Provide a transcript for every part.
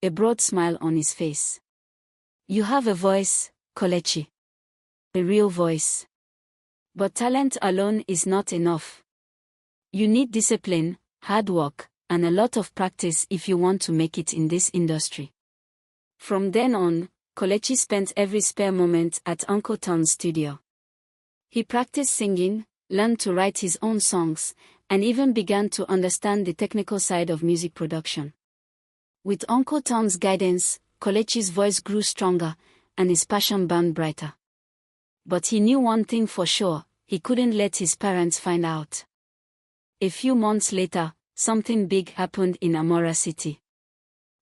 a broad smile on his face. You have a voice, Kelechi. A real voice. But talent alone is not enough. You need discipline, hard work, and a lot of practice if you want to make it in this industry. From then on, Kelechi spent every spare moment at Uncle Ton's studio. He practiced singing, learned to write his own songs, and even began to understand the technical side of music production. With Uncle Ton's guidance, Kelechi's voice grew stronger, and his passion burned brighter. But he knew one thing for sure: he couldn't let his parents find out. A few months later, something big happened in Amora City.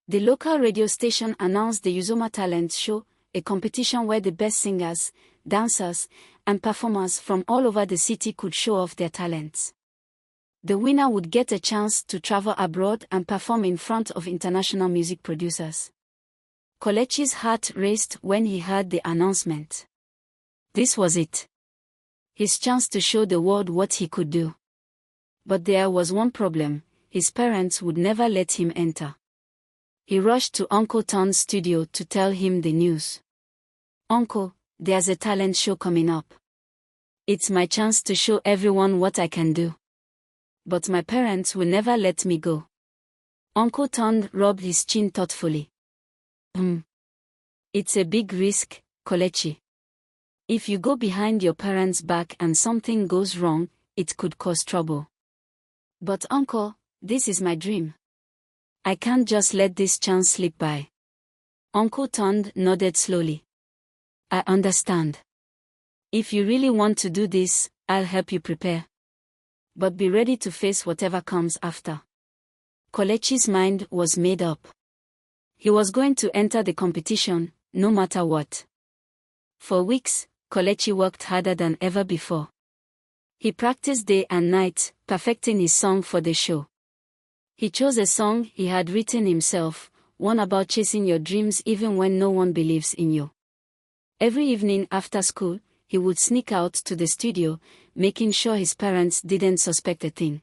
The local radio station announced the Uzoma Talent Show, a competition where the best singers, dancers, and performers from all over the city could show off their talents. The winner would get a chance to travel abroad and perform in front of international music producers. Kelechi's heart raced when he heard the announcement. This was it. His chance to show the world what he could do. But there was one problem: his parents would never let him enter. He rushed to Uncle Ton's studio to tell him the news. "Uncle, there's a talent show coming up. It's my chance to show everyone what I can do. But my parents will never let me go." Uncle Ton rubbed his chin thoughtfully. It's a big risk, Kelechi. If you go behind your parents' back and something goes wrong, it could cause trouble. But uncle, this is my dream. I can't just let this chance slip by. Uncle Ton nodded slowly. I understand. If you really want to do this, I'll help you prepare. But be ready to face whatever comes after. Kelechi's mind was made up. He was going to enter the competition, no matter what. For weeks, Kelechi worked harder than ever before. He practiced day and night, perfecting his song for the show. He chose a song he had written himself, one about chasing your dreams even when no one believes in you. Every evening after school, he would sneak out to the studio, making sure his parents didn't suspect a thing.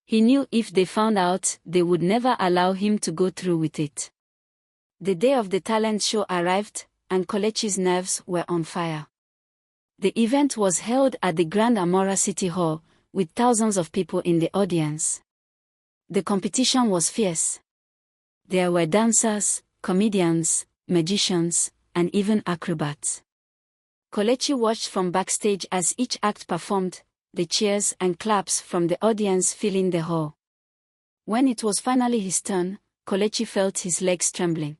He knew if they found out, they would never allow him to go through with it. The day of the talent show arrived, and Kelechi's nerves were on fire. The event was held at the Grand Amora City Hall, with thousands of people in the audience. The competition was fierce. There were dancers, comedians, magicians, and even acrobats. Kelechi watched from backstage as each act performed, the cheers and claps from the audience filling the hall. When it was finally his turn, Kelechi felt his legs trembling.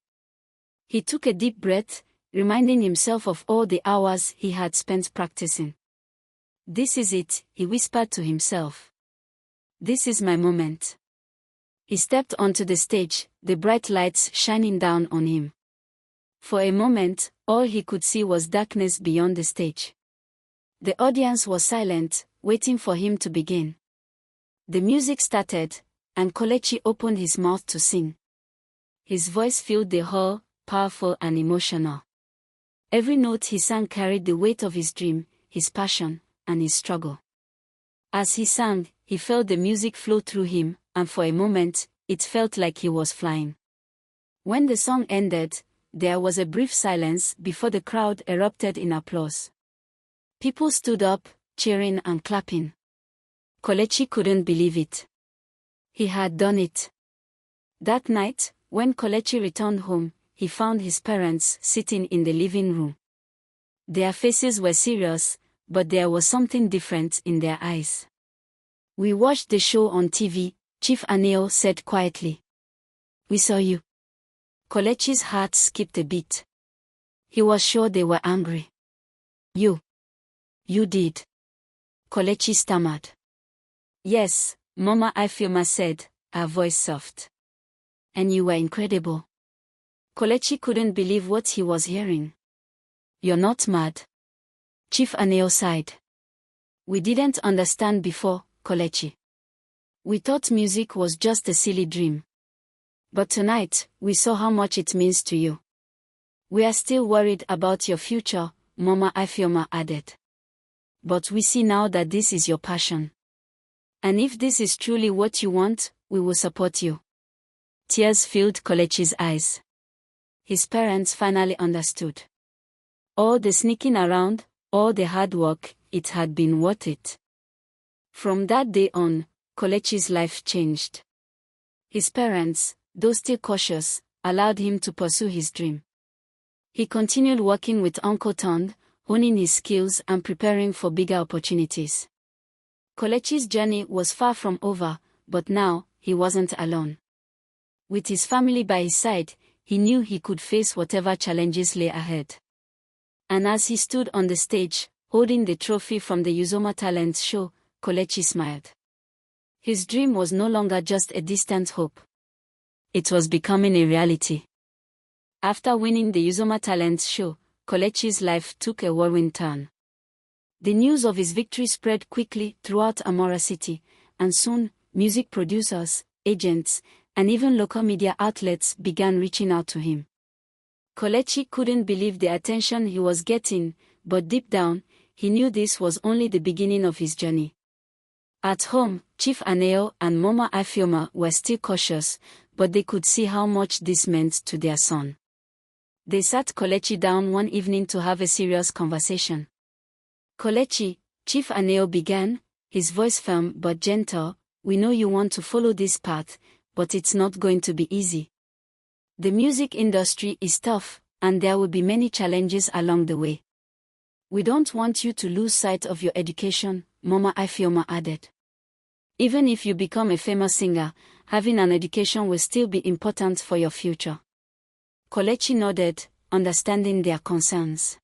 He took a deep breath, reminding himself of all the hours he had spent practicing. This is it, he whispered to himself. This is my moment. He stepped onto the stage, the bright lights shining down on him. For a moment, all he could see was darkness beyond the stage. The audience was silent, waiting for him to begin. The music started, and Kelechi opened his mouth to sing. His voice filled the hall, powerful and emotional. Every note he sang carried the weight of his dream, his passion, and his struggle. As he sang, he felt the music flow through him, and for a moment, it felt like he was flying. When the song ended, there was a brief silence before the crowd erupted in applause. People stood up, cheering and clapping. Kelechi couldn't believe it. He had done it. That night, when Kelechi returned home, he found his parents sitting in the living room. Their faces were serious, but there was something different in their eyes. We watched the show on TV, Chief Aneo said quietly. We saw you. Kelechi's heart skipped a beat. He was sure they were angry. You did. Kelechi stammered. Yes, Mama Ifeoma said, her voice soft. And you were incredible. Kelechi couldn't believe what he was hearing. You're not mad. Chief Aneo sighed. We didn't understand before, Kelechi. We thought music was just a silly dream. But tonight, we saw how much it means to you. We are still worried about your future, Mama Ifeoma added. But we see now that this is your passion. And if this is truly what you want, we will support you. Tears filled Kelechi's eyes. His parents finally understood. All the sneaking around, all the hard work, it had been worth it. From that day on, Kelechi's life changed. His parents, though still cautious, allowed him to pursue his dream. He continued working with Uncle Tond, honing his skills and preparing for bigger opportunities. Kelechi's journey was far from over, but now, he wasn't alone. With his family by his side, he knew he could face whatever challenges lay ahead. And as he stood on the stage, holding the trophy from the Uzoma Talents show, Kelechi smiled. His dream was no longer just a distant hope. It was becoming a reality. After winning the Uzoma Talents show, Kelechi's life took a whirlwind turn. The news of his victory spread quickly throughout Amora City, and soon, music producers, agents, and even local media outlets began reaching out to him. Kelechi couldn't believe the attention he was getting, but deep down, he knew this was only the beginning of his journey. At home, Chief Aneo and Mama Ifioma were still cautious, but they could see how much this meant to their son. They sat Kelechi down one evening to have a serious conversation. "Kelechi," Chief Aneo began, his voice firm but gentle, "we know you want to follow this path, but it's not going to be easy. The music industry is tough, and there will be many challenges along the way. We don't want you to lose sight of your education," Mama Ifioma added. "Even if you become a famous singer, having an education will still be important for your future." Kelechi nodded, understanding their concerns.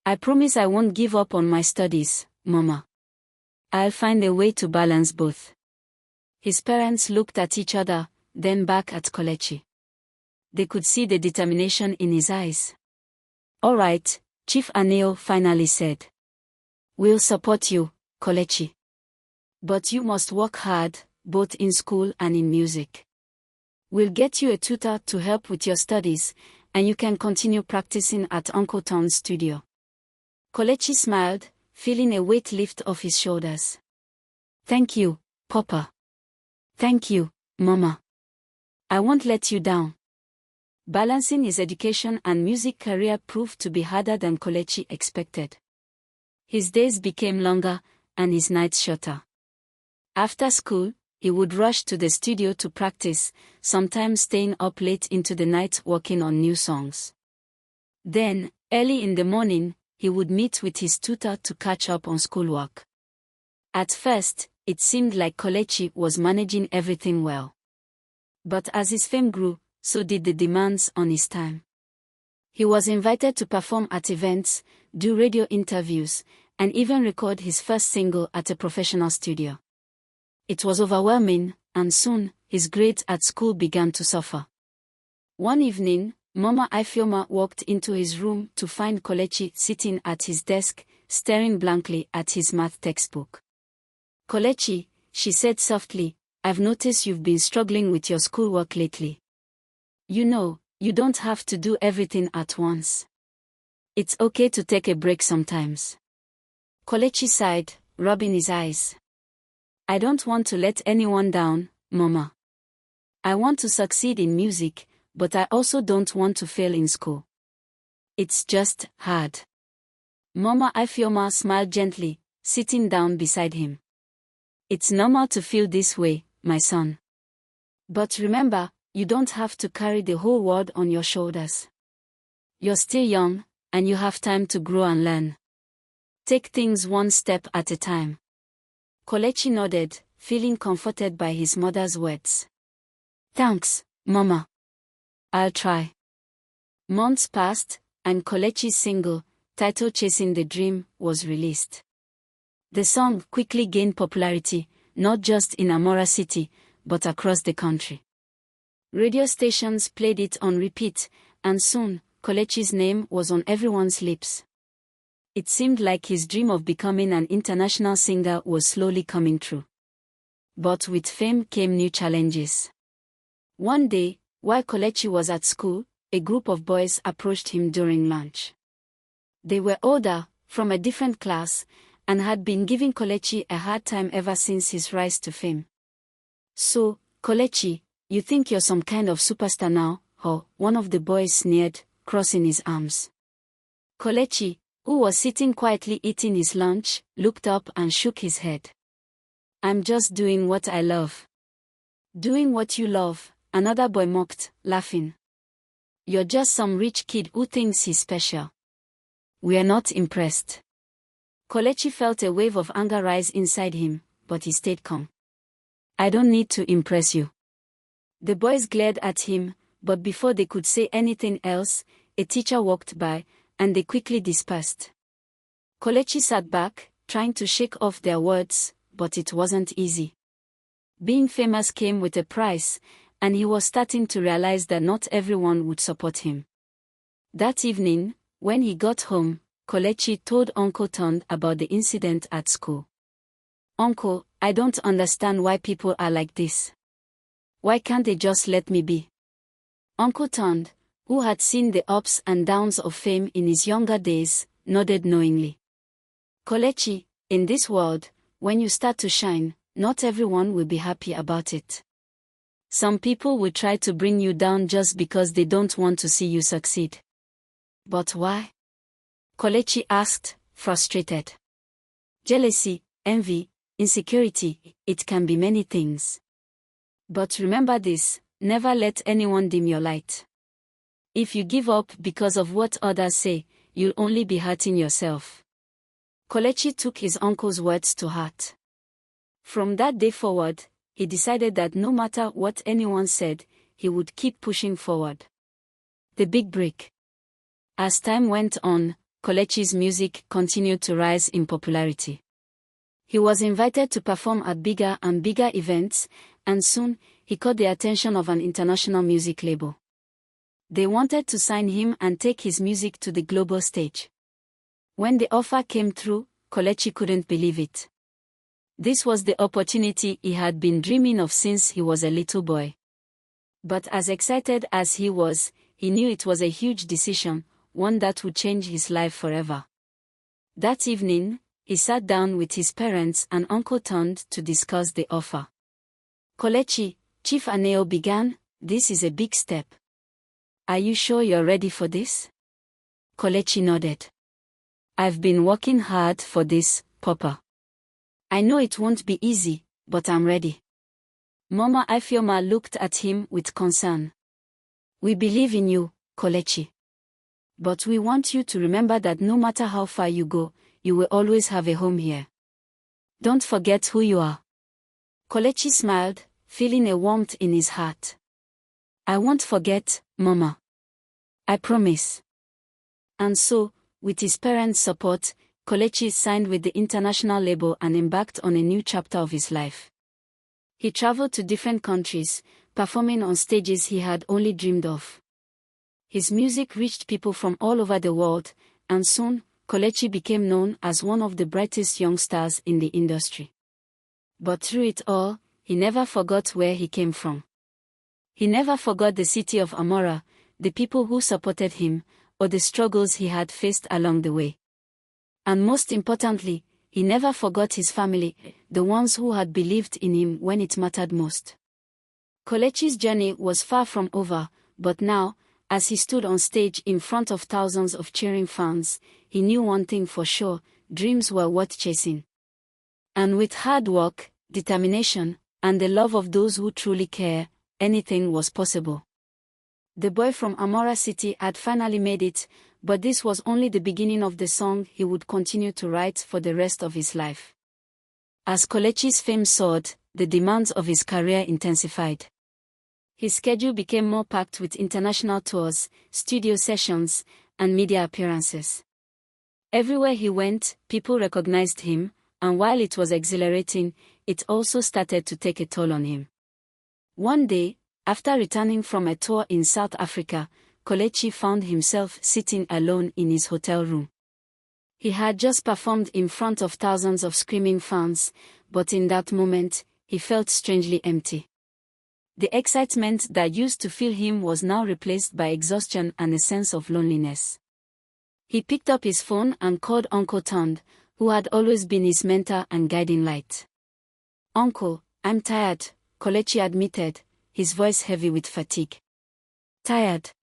"I promise I won't give up on my studies, Mama. I'll find a way to balance both." His parents looked at each other, then back at Kelechi. They could see the determination in his eyes. "All right," Chief Aneo finally said. "We'll support you, Kelechi. But you must work hard, both in school and in music. We'll get you a tutor to help with your studies, and you can continue practicing at Uncle Tond's studio." Kelechi smiled, feeling a weight lift off his shoulders. "Thank you, Papa. Thank you, Mama. I won't let you down." Balancing his education and music career proved to be harder than Kelechi expected. His days became longer, and his nights shorter. After school, he would rush to the studio to practice, sometimes staying up late into the night working on new songs. Then, early in the morning, he would meet with his tutor to catch up on schoolwork. At first, it seemed like Kelechi was managing everything well. But as his fame grew, so did the demands on his time. He was invited to perform at events, do radio interviews, and even record his first single at a professional studio. It was overwhelming, and soon, his grades at school began to suffer. One evening, Mama Ifioma walked into his room to find Kelechi sitting at his desk, staring blankly at his math textbook. "Kelechi," she said softly, "I've noticed you've been struggling with your schoolwork lately. You know, you don't have to do everything at once. It's okay to take a break sometimes." Kelechi sighed, rubbing his eyes. "I don't want to let anyone down, Mama. I want to succeed in music, but I also don't want to fail in school. It's just hard." Mama Ifioma smiled gently, sitting down beside him. "It's normal to feel this way, my son. But remember, you don't have to carry the whole world on your shoulders. You're still young, and you have time to grow and learn. Take things one step at a time." Kelechi nodded, feeling comforted by his mother's words. "Thanks, Mama. I'll try." Months passed, and Kelechi's single, titled "Chasing the Dream," was released. The song quickly gained popularity, not just in Amora City, but across the country. Radio stations played it on repeat, and soon, Kelechi's name was on everyone's lips. It seemed like his dream of becoming an international singer was slowly coming true. But with fame came new challenges. One day, while Kelechi was at school, a group of boys approached him during lunch. They were older, from a different class, and had been giving Kelechi a hard time ever since his rise to fame. "So, Kelechi," You think you're some kind of superstar now, huh? One of the boys sneered, crossing his arms. Kelechi, who was sitting quietly eating his lunch, looked up and shook his head. I'm just doing what I love. Doing what you love, another boy mocked, laughing. You're just some rich kid who thinks he's special. We are not impressed. Kelechi felt a wave of anger rise inside him, but he stayed calm. I don't need to impress you. The boys glared at him, but before they could say anything else, a teacher walked by, and they quickly dispersed. Kelechi sat back, trying to shake off their words, but it wasn't easy. Being famous came with a price, and he was starting to realize that not everyone would support him. That evening, when he got home, Kelechi told Uncle Tond about the incident at school. Uncle, I don't understand why people are like this. Why can't they just let me be? Uncle Tond, who had seen the ups and downs of fame in his younger days, nodded knowingly. Kelechi, in this world, when you start to shine, not everyone will be happy about it. Some people will try to bring you down just because they don't want to see you succeed. But why? Kelechi asked, frustrated. Jealousy, envy, insecurity, it can be many things. But remember this, never let anyone dim your light. If you give up because of what others say, you'll only be hurting yourself. Kelechi took his uncle's words to heart. From that day forward, he decided that no matter what anyone said, he would keep pushing forward. The big break. As time went on, Kelechi's music continued to rise in popularity. He was invited to perform at bigger and bigger events, and soon, he caught the attention of an international music label. They wanted to sign him and take his music to the global stage. When the offer came through, Kelechi couldn't believe it. This was the opportunity he had been dreaming of since he was a little boy. But as excited as he was, he knew it was a huge decision, one that would change his life forever. That evening, he sat down with his parents and Uncle Tond to discuss the offer. Kelechi, Chief Aneo began, this is a big step. Are you sure you're ready for this? Kelechi nodded. I've been working hard for this, Papa. I know it won't be easy, but I'm ready. Mama Ifeoma looked at him with concern. We believe in you, Kelechi. But we want you to remember that no matter how far you go, you will always have a home here. Don't forget who you are. Kelechi smiled, feeling a warmth in his heart. I won't forget, Mama. I promise. And so, with his parents' support, Kelechi signed with the international label and embarked on a new chapter of his life. He traveled to different countries, performing on stages he had only dreamed of. His music reached people from all over the world, and soon, Kelechi became known as one of the brightest young stars in the industry. But through it all, he never forgot where he came from. He never forgot the city of Amora, the people who supported him, or the struggles he had faced along the way. And most importantly, he never forgot his family, the ones who had believed in him when it mattered most. Kelechi's journey was far from over, but now, as he stood on stage in front of thousands of cheering fans, he knew one thing for sure, dreams were worth chasing. And with hard work, determination, and the love of those who truly care, anything was possible. The boy from Amora City had finally made it, but this was only the beginning of the song he would continue to write for the rest of his life. As Kelechi's fame soared, the demands of his career intensified. His schedule became more packed with international tours, studio sessions, and media appearances. Everywhere he went, people recognized him, and while it was exhilarating, it also started to take a toll on him. One day, after returning from a tour in South Africa, Kelechi found himself sitting alone in his hotel room. He had just performed in front of thousands of screaming fans, but in that moment, he felt strangely empty. The excitement that used to fill him was now replaced by exhaustion and a sense of loneliness. He picked up his phone and called Uncle Tond, who had always been his mentor and guiding light. Uncle, I'm tired, Kelechi admitted, his voice heavy with fatigue. Tired?